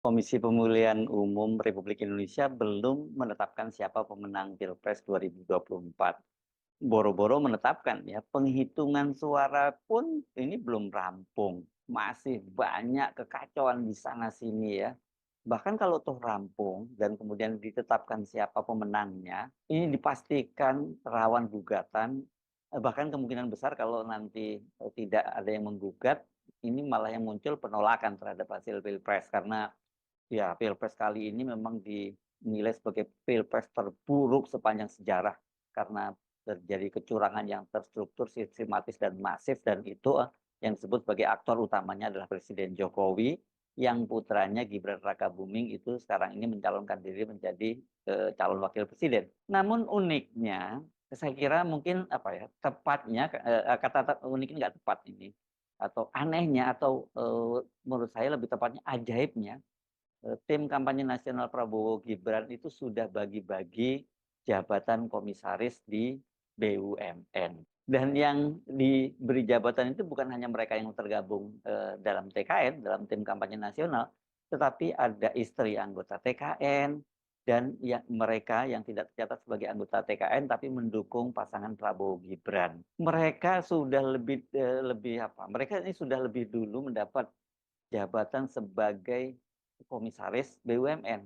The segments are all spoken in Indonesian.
Komisi Pemilihan Umum Republik Indonesia belum menetapkan siapa pemenang Pilpres 2024. Boro-boro menetapkan ya, penghitungan suara pun ini belum rampung. Masih banyak kekacauan di sana sini ya. Bahkan kalau toh rampung dan kemudian ditetapkan siapa pemenangnya, ini dipastikan rawan gugatan. Bahkan kemungkinan besar kalau nanti tidak ada yang menggugat, ini malah yang muncul penolakan terhadap hasil Pilpres karena ya, pilpres kali ini memang dinilai sebagai pilpres terburuk sepanjang sejarah karena terjadi kecurangan yang terstruktur, sistematis dan masif dan itu yang disebut sebagai aktor utamanya adalah Presiden Jokowi yang putranya Gibran Rakabuming itu sekarang ini mencalonkan diri menjadi calon wakil presiden. Namun uniknya, saya kira mungkin apa ya tepatnya kata uniknya nggak tepat ini atau anehnya atau menurut saya lebih tepatnya ajaibnya tim kampanye nasional Prabowo Gibran itu sudah bagi-bagi jabatan komisaris di BUMN. Dan yang diberi jabatan itu bukan hanya mereka yang tergabung dalam TKN, dalam tim kampanye nasional, tetapi ada istri anggota TKN dan ya, mereka yang tidak tercatat sebagai anggota TKN tapi mendukung pasangan Prabowo Gibran. Mereka sudah lebih apa? Mereka ini sudah lebih dulu mendapat jabatan sebagai komisaris BUMN.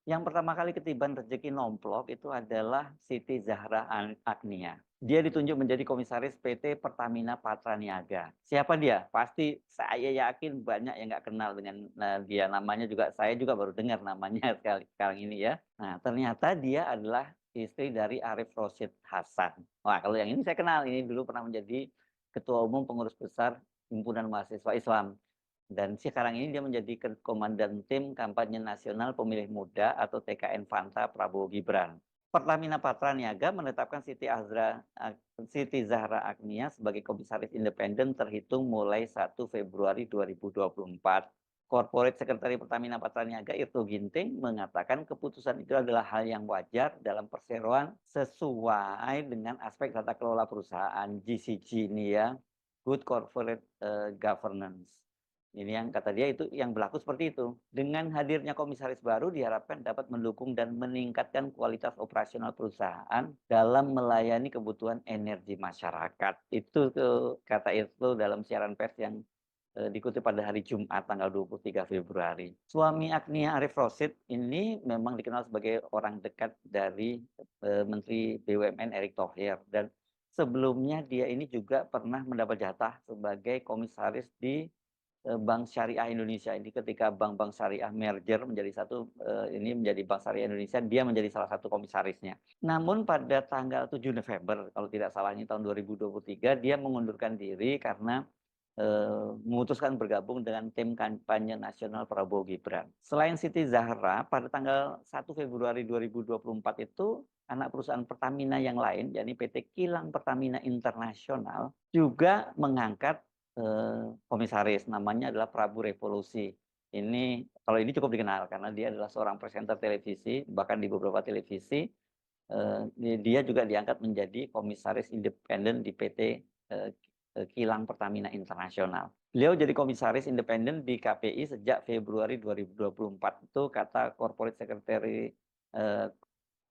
Yang pertama kali ketiban rezeki nomplok itu adalah Siti Zahra Agnia. Dia ditunjuk menjadi komisaris PT Pertamina Patraniaga. Siapa dia? Pasti saya yakin banyak yang nggak kenal dengan dia. Namanya juga saya juga baru dengar namanya sekarang ini ya. Nah, ternyata dia adalah istri dari Arif Rosyid Hasan. Wah, kalau yang ini saya kenal. Ini dulu pernah menjadi Ketua Umum Pengurus Besar Himpunan Mahasiswa Islam. Dan sekarang ini dia menjadi komandan tim kampanye nasional pemilih muda atau TKN Fanta Prabowo Gibran. Pertamina Patraniaga menetapkan Siti Zahra Agnia sebagai komisaris independen terhitung mulai 1 Februari 2024. Corporate Secretary Pertamina Patraniaga Irto Ginting mengatakan keputusan itu adalah hal yang wajar dalam perseroan sesuai dengan aspek tata kelola perusahaan GCG ini ya, Good Corporate Governance. Ini yang kata dia itu yang berlaku seperti itu. Dengan hadirnya komisaris baru diharapkan dapat mendukung dan meningkatkan kualitas operasional perusahaan dalam melayani kebutuhan energi masyarakat. Itu kata itu dalam siaran pers yang dikutip pada hari Jumat tanggal 23 Februari. Suami Agnia Arif Rosyid ini memang dikenal sebagai orang dekat dari Menteri BUMN Erick Thohir dan sebelumnya dia ini juga pernah mendapat jatah sebagai komisaris di Bank Syariah Indonesia ini ketika bank-bank syariah merger menjadi satu, ini menjadi Bank Syariah Indonesia, dia menjadi salah satu komisarisnya. Namun pada tanggal 7 November, kalau tidak salah ini tahun 2023, dia mengundurkan diri karena memutuskan bergabung dengan tim kampanye nasional Prabowo Gibran. Selain Siti Zahra, pada tanggal 1 Februari 2024 itu anak perusahaan Pertamina yang lain, yakni PT Kilang Pertamina Internasional, juga mengangkat komisaris, namanya adalah Prabu Revolusi. Ini kalau ini cukup dikenal karena dia adalah seorang presenter televisi, bahkan di beberapa televisi dia juga diangkat menjadi komisaris independen di PT Kilang Pertamina Internasional. Beliau jadi komisaris independen di KPI sejak Februari 2024 itu kata Corporate Secretary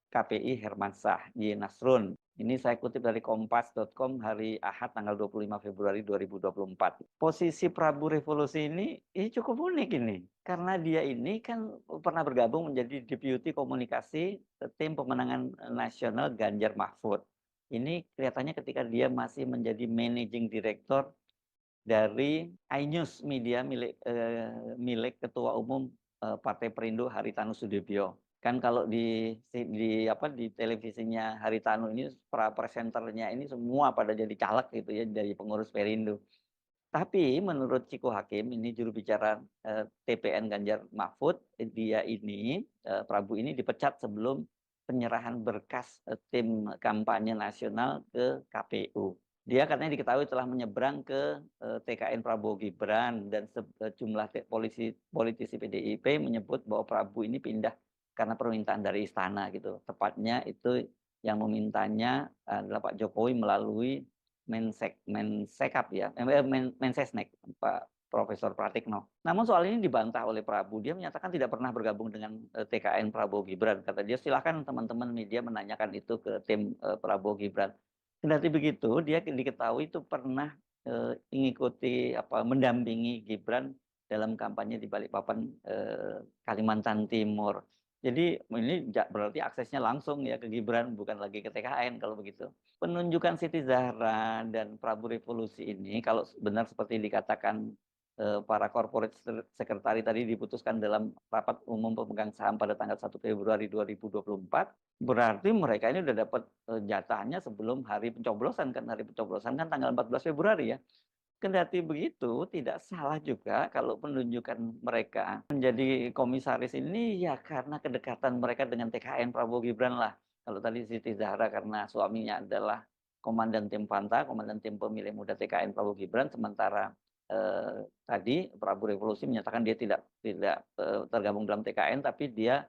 KPI Hermansyah Y. Nasrun. Ini saya kutip dari kompas.com hari Ahad tanggal 25 Februari 2024. Posisi Prabu Revolusi ini cukup unik ini. Karena dia ini kan pernah bergabung menjadi Deputi Komunikasi Tim Pemenangan Nasional Ganjar Mahfud. Ini kelihatannya ketika dia masih menjadi Managing Director dari iNews Media milik Ketua Umum Partai Perindo Haritanu Sudibyo. Kan kalau di televisinya Haritanu ini presenternya ini semua pada jadi caleg gitu ya dari pengurus Perindo. Tapi menurut Ciko Hakim ini juru bicara TPN Ganjar Mahfud, dia ini Prabu ini dipecat sebelum penyerahan berkas tim kampanye nasional ke KPU. Dia katanya diketahui telah menyeberang ke TKN Prabowo Gibran dan sejumlah politisi PDIP menyebut bahwa Prabu ini pindah karena permintaan dari istana gitu. Tepatnya itu yang memintanya adalah Pak Jokowi melalui Mensekap ya, Mensesnek, Pak Profesor Pratikno. Namun soal ini dibantah oleh Prabu. Dia menyatakan tidak pernah bergabung dengan TKN Prabowo Gibran. Kata dia, silakan teman-teman media menanyakan itu ke tim Prabowo Gibran. Kendati begitu, dia diketahui itu pernah mengikuti mendampingi Gibran dalam kampanye di Balikpapan, Kalimantan Timur. Jadi ini berarti aksesnya langsung ya ke Gibran, bukan lagi ke TKN kalau begitu. Penunjukan Siti Zahra dan Prabu Revolusi ini kalau benar seperti dikatakan para corporate secretary tadi diputuskan dalam rapat umum pemegang saham pada tanggal 1 Februari 2024, berarti mereka ini sudah dapat jatahnya sebelum hari pencoblosan kan. Hari pencoblosan kan tanggal 14 Februari ya. Kendati begitu, tidak salah juga kalau penunjukan mereka menjadi komisaris ini ya karena kedekatan mereka dengan TKN Prabowo Gibran lah. Kalau tadi Siti Zahra karena suaminya adalah komandan tim Panta, komandan tim pemilih muda TKN Prabowo Gibran, sementara tadi Prabu Revolusi menyatakan dia tidak tergabung dalam TKN, tapi dia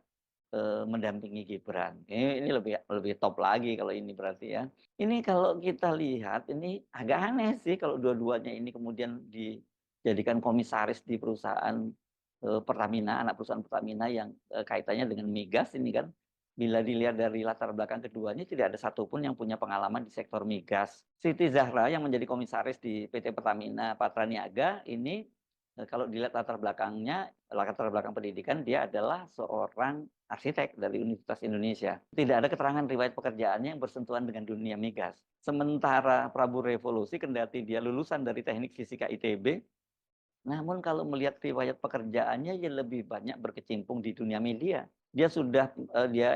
mendampingi Gibran. Ini lebih top lagi kalau ini berarti ya. Ini kalau kita lihat ini agak aneh sih kalau dua-duanya ini kemudian dijadikan komisaris di perusahaan Pertamina, anak perusahaan Pertamina yang kaitannya dengan migas ini kan. Bila dilihat dari latar belakang keduanya tidak ada satupun yang punya pengalaman di sektor migas. Siti Zahra yang menjadi komisaris di PT Pertamina Patraniaga ini kalau dilihat latar belakangnya, latar belakang pendidikan, dia adalah seorang arsitek dari Universitas Indonesia. Tidak ada keterangan riwayat pekerjaannya yang bersentuhan dengan dunia migas. Sementara Prabu Revolusi, kendati dia lulusan dari Teknik Fisika ITB, namun kalau melihat riwayat pekerjaannya, dia lebih banyak berkecimpung di dunia media. Dia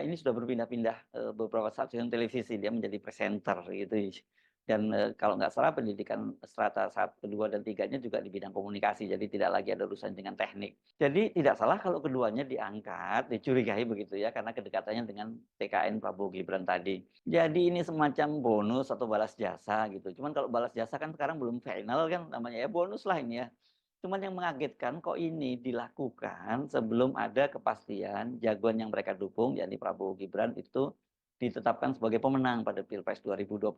ini sudah berpindah-pindah beberapa stasiun televisi, dia menjadi presenter gitu. Dan kalau nggak salah pendidikan strata 1, 2, dan 3-nya juga di bidang komunikasi, jadi tidak lagi ada urusan dengan teknik. Jadi tidak salah kalau keduanya diangkat, dicurigai begitu ya, karena kedekatannya dengan TKN Prabowo Gibran tadi. Jadi ini semacam bonus atau balas jasa gitu. Cuman kalau balas jasa kan sekarang belum final kan, namanya ya bonus lah ini ya. Cuman yang mengagetkan kok ini dilakukan sebelum ada kepastian jagoan yang mereka dukung, yakni Prabowo Gibran itu ditetapkan sebagai pemenang pada Pilpres 2024.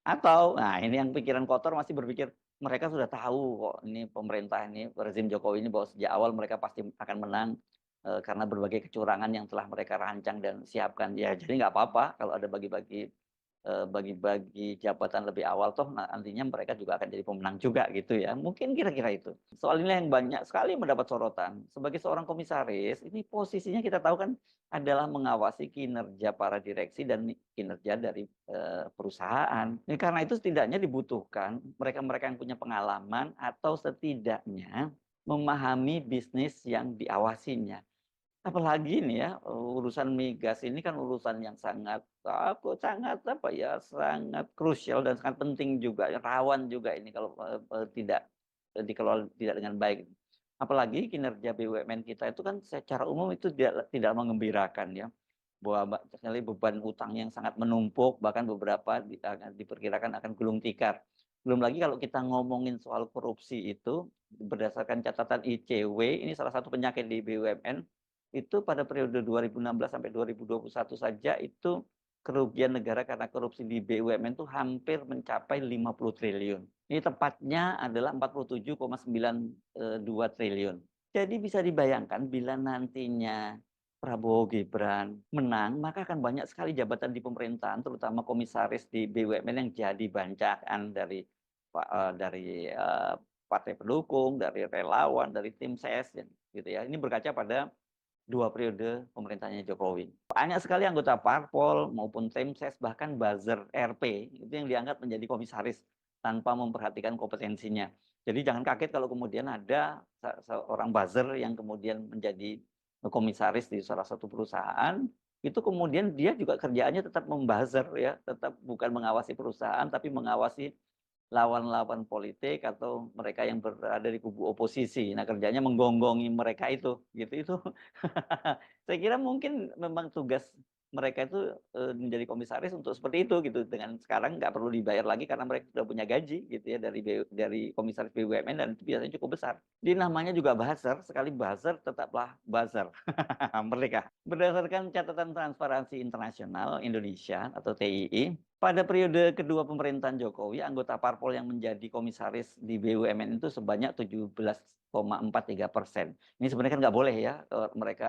Atau, nah ini yang pikiran kotor masih berpikir mereka sudah tahu kok ini pemerintah ini, rezim Jokowi ini bahwa sejak awal mereka pasti akan menang karena berbagai kecurangan yang telah mereka rancang dan siapkan. Ya jadi nggak apa-apa kalau ada bagi-bagi jabatan lebih awal, toh nantinya mereka juga akan jadi pemenang juga gitu ya. Mungkin kira-kira itu. Soal ini yang banyak sekali mendapat sorotan. Sebagai seorang komisaris, ini posisinya kita tahu kan adalah mengawasi kinerja para direksi dan kinerja dari perusahaan. Ini karena itu setidaknya dibutuhkan mereka-mereka yang punya pengalaman atau setidaknya memahami bisnis yang diawasinya. Apalagi ini ya, urusan migas ini kan urusan yang sangat sangat krusial dan sangat penting juga, rawan juga ini kalau tidak dikelola tidak dengan baik. Apalagi kinerja BUMN kita itu kan secara umum itu tidak mengembirakan ya. Bahwa sekali beban utang yang sangat menumpuk, bahkan beberapa diperkirakan akan gulung tikar. Belum lagi kalau kita ngomongin soal korupsi itu, berdasarkan catatan ICW, ini salah satu penyakit di BUMN, itu pada periode 2016 sampai 2021 saja itu kerugian negara karena korupsi di BUMN itu hampir mencapai 50 triliun. Ini tepatnya adalah 47,92 triliun. Jadi bisa dibayangkan bila nantinya Prabowo Gibran menang, maka akan banyak sekali jabatan di pemerintahan, terutama komisaris di BUMN yang jadi bancakan dari partai pendukung, dari relawan, dari tim ses, gitu ya. Ini berkaca pada 2 periode pemerintahnya Jokowi. Banyak sekali anggota parpol maupun tim ses, bahkan buzzer RP, itu yang diangkat menjadi komisaris tanpa memperhatikan kompetensinya. Jadi jangan kaget kalau kemudian ada seorang buzzer yang kemudian menjadi komisaris di salah satu perusahaan, itu kemudian dia juga kerjaannya tetap membuzzer ya, tetap bukan mengawasi perusahaan tapi mengawasi lawan-lawan politik atau mereka yang berada di kubu oposisi. Nah, kerjanya menggonggongi mereka itu, gitu itu. Saya kira mungkin memang tugas mereka itu menjadi komisaris untuk seperti itu gitu. Dengan sekarang nggak perlu dibayar lagi karena mereka sudah punya gaji gitu ya dari komisaris BUMN dan itu biasanya cukup besar. Jadi namanya juga buzzer, sekali buzzer tetaplah buzzer. Merdeka. Berdasarkan catatan Transparansi Internasional Indonesia atau TII, pada periode kedua pemerintahan Jokowi, anggota parpol yang menjadi komisaris di BUMN itu sebanyak 17,43%. Ini sebenarnya kan nggak boleh ya mereka